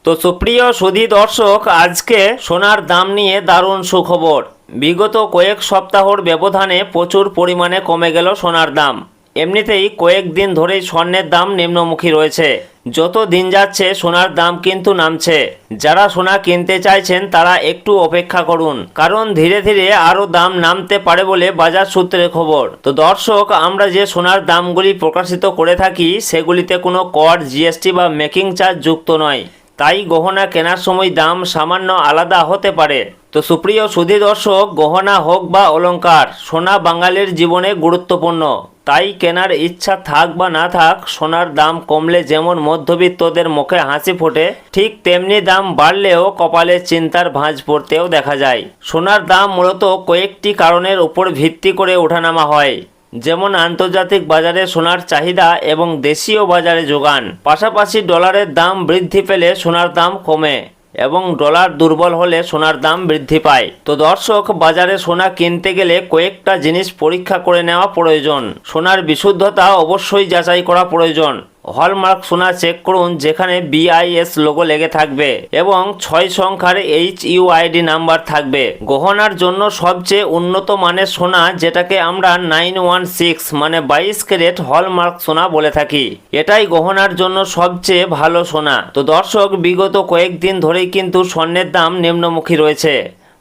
তো সুপ্রিয় সুধী দর্শক, আজকে সোনার দাম নিয়ে দারুণ সুখবর। বিগত কয়েক সপ্তাহর ব্যবধানে প্রচুর পরিমাণে কমে গেল সোনার দাম। এমনিতেই কয়েকদিন ধরেই স্বর্ণের দাম নিম্নমুখী রয়েছে। যত দিন যাচ্ছে সোনার দাম কিন্তু নামছে। যারা সোনা কিনতে চাইছেন তারা একটু অপেক্ষা করুন, কারণ ধীরে ধীরে আরও দাম নামতে পারে বলে বাজার সূত্রের খবর। তো দর্শক, আমরা যে সোনার দামগুলি প্রকাশিত করে থাকি সেগুলিতে কোনো কর, জিএসটি বা মেকিং চার্জ যুক্ত নয়। তাই গহনা কেনার সময় দাম সামান্য আলাদা হতে পারে। তো সুপ্রিয় সুধী দর্শক, গহনা হোক বা অলংকার, সোনা বাঙালির জীবনে গুরুত্বপূর্ণ। তাই কেনার ইচ্ছা থাক বা না থাক, সোনার দাম কমলে যেমন মধ্যবিত্তদের মুখে হাসি ফোটে, ঠিক তেমনি দাম বাড়লেও কপালে চিন্তার ভাঁজ পড়তেও দেখা যায়। সোনার দাম মূলত কয়েকটি কারণের উপর ভিত্তি করে ওঠানামা হয়, যেমন আন্তর্জাতিক বাজারে সোনার চাহিদা এবং দেশীয় বাজারে যোগান। পাশাপাশি ডলারের দাম বৃদ্ধি পেলে সোনার দাম কমে এবং ডলার দুর্বল হলে সোনার দাম বৃদ্ধি পায়। তো দর্শক, বাজারে সোনা কিনতে গেলে কয়েকটা জিনিস পরীক্ষা করে নেওয়া প্রয়োজন। সোনার বিশুদ্ধতা অবশ্যই যাচাই করা প্রয়োজন। হলমার্ক সোনা চেক করুন, যেখানে BIS লোগো লেগে থাকবে এবং 6 সংখ্যার HUID নাম্বার থাকবে। গহনার জন্য সবচেয়ে উন্নত মানের সোনা, যেটাকে আমরা 916 মানে 22 ক্যারেট হলমার্ক সোনা বলে থাকি, এটাই গহনার জন্য সবচেয়ে ভালো সোনা। তো দর্শক, বিগত কয়েকদিন ধরেই কিন্তু স্বর্ণের দাম নিম্নমুখী রয়েছে।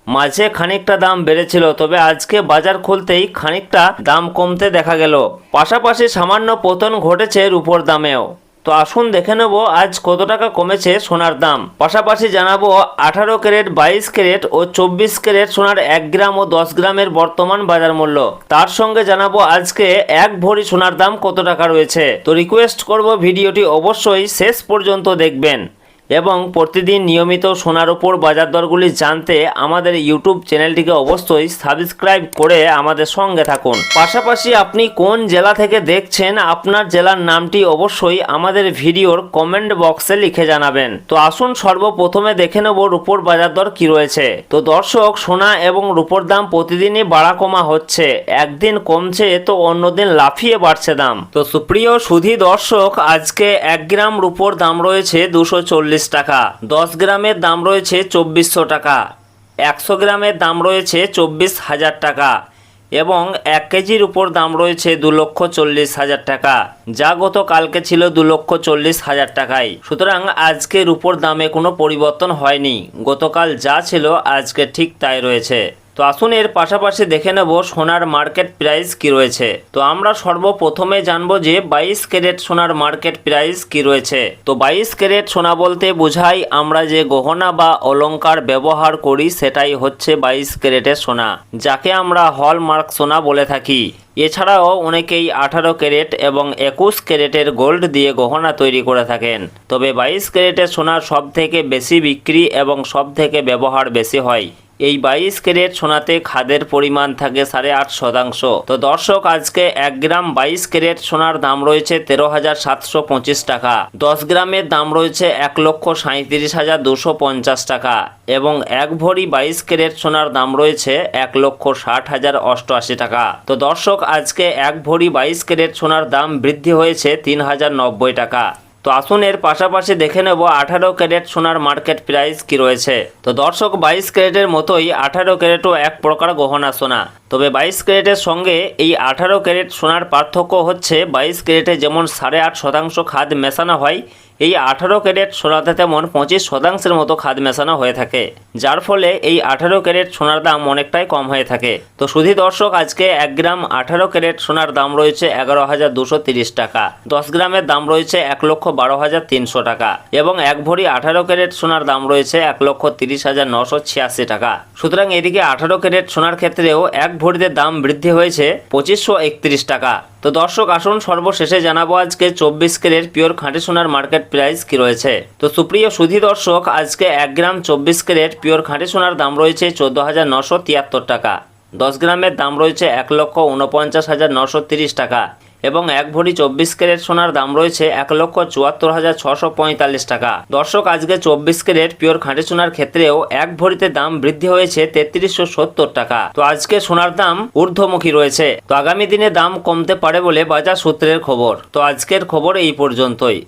মাঝে খানিকটা দাম বেড়েছিল, তবে আজকে বাজার খুলতেই খানিকটা দাম কমতে দেখা গেল। পাশাপাশি সামান্য পতন ঘটেছে রূপোর দামেও। তো আসুন দেখে নেব আজ কত টাকা কমেছে সোনার দাম। পাশাপাশি জানাবো 18 ক্যারেট, 22 ক্যারেট ও 24 ক্যারেট সোনার 1 গ্রাম ও 10 গ্রামের বর্তমান বাজার মূল্য। তার সঙ্গে জানাবো আজকে 1 ভরি সোনার দাম কত টাকা রয়েছে। তো রিকোয়েস্ট করব ভিডিওটি অবশ্যই শেষ পর্যন্ত দেখবেন এবং প্রতিদিন নিয়মিত সোনার উপর বাজার দরগুলি জানতে আমাদের ইউটিউব চ্যানেলটিকে অবশ্যই সাবস্ক্রাইব করে আমাদের সঙ্গে থাকুন। পাশাপাশি আপনি কোন জেলা থেকে দেখছেন, আপনার জেলার নামটি অবশ্যই আমাদের ভিডিওর কমেন্ট বক্সে লিখে জানাবেন। তো আসুন সর্বপ্রথমে দেখে নেব রূপোর বাজার দর কি রয়েছে। তো দর্শক, সোনা এবং রূপোর দাম প্রতিদিনই বাড়া কমা হচ্ছে। একদিন কমছে তো অন্যদিন লাফিয়ে বাড়ছে দাম। তো সুপ্রিয় সুধী দর্শক, আজকে 1 গ্রাম রূপোর দাম রয়েছে 240 টাকা, 10 গ্রামের দাম রয়েছে 2400 টাকা, 100 গ্রামের দাম রয়েছে 24,000 টাকা এবং 1 কেজির উপর দাম রয়েছে 2,40,000 টাকা, যা গতকালকে ছিল 2,40,000 টাকায়। সুতরাং আজকের উপর দামে কোনো পরিবর্তন হয়নি। গতকাল যা ছিল আজকে ঠিক তাই রয়েছে। তো আসুন এর পাশাপাশি দেখে নেব সোনার মার্কেট প্রাইস কি রয়েছে। তো আমরা সর্বপ্রথমে জানবো যে 22 ক্যারেট সোনার মার্কেট প্রাইস কি রয়েছে। তো 22 ক্যারেট সোনা বলতে বোঝাই আমরা যে গহনা বা অলংকার ব্যবহার করি সেটাই হচ্ছে 22 ক্যারেটের সোনা, যাকে আমরা হলমার্ক সোনা বলে থাকি। এছাড়াও অনেকেই 18 ক্যারেট এবং 21 ক্যারেটের গোল্ড দিয়ে গহনা তৈরি করে থাকেন। তবে 22 ক্যারেটের সোনার সব থেকে বেশি বিক্রি এবং সব থেকে ব্যবহার বেশি হয়। এই 22 ক্যারেট সোনাতে খাদের পরিমাণ থাকে 8.5%। তো দর্শক, আজকে 1 গ্রাম 22 ক্যারেট সোনার দাম রয়েছে 13,725 টাকা, 10 গ্রামের দাম রয়েছে 1,37,250 টাকা এবং 1 ভরি 22 ক্যারেট সোনার দাম রয়েছে 1,60,088 টাকা। তো দর্শক, আজকে 1 ভরি 22 ক্যারেট সোনার দাম বৃদ্ধি হয়েছে 3,090 টাকা। তো আসুন এর পাশাপাশি দেখে নেব 18 ক্যারেট সোনার মার্কেট প্রাইস কি রয়েছে। তো দর্শক, 22 ক্যারেটের মতোই 18 ক্যারেটও এক প্রকার গহনা সোনা। তবে 22 ক্যারেটের সঙ্গে এই 18 ক্যারেট সোনার পার্থক্য হচ্ছে 22 ক্যারেটে যেমন 8.5% খাদ মেশানো হয়, এই 18 ক্যারেট সোনাতে তেমন 25% মতো খাদ মেশানো হয়ে থাকে, যার ফলে এই 18 ক্যারেট সোনার দাম অনেকটাই কম হয়ে থাকে। তো শুধু দর্শক, আজকে 1 গ্রাম 18 ক্যারেট সোনার দাম রয়েছে 11,230 টাকা, 10 গ্রামের দাম রয়েছে 1,12,300 টাকা এবং 1 ভরি 18 ক্যারেট সোনার দাম রয়েছে 1,30,986 টাকা। সুতরাং এদিকে 18 ক্যারেট সোনার ক্ষেত্রেও 1 ভরিতে দাম বৃদ্ধি হয়েছে 2,531 টাকা। তো দর্শক, আসুন সর্বশেষে জানাবো আজকে 24 ক্যারেট পিওর খাঁটি সোনার মার্কেট প্রাইস কি রয়েছে। তো সুপ্রিয় সুধী দর্শক, আজকে 1 গ্রাম 24 ক্যারেট পিওর খাঁটি সোনার দাম রয়েছে 14,973 টাকা, 10 গ্রামের দাম রয়েছে 1,49,930 টাকা এবং 1 ভরি 24 ক্যারেট সোনার দাম রয়েছে 1,74,645 টাকা। দর্শক, আজকে 24 ক্যারেট পিওর খাঁটি সোনার ক্ষেত্রেও 1 ভরিতে দাম বৃদ্ধি হয়েছে 3,370 টাকা। তো আজকে সোনার দাম ঊর্ধ্বমুখী রয়েছে। তো আগামী দিনে দাম কমতে পারে বলে বাজার সূত্রের খবর। তো আজকের খবর এই পর্যন্তই।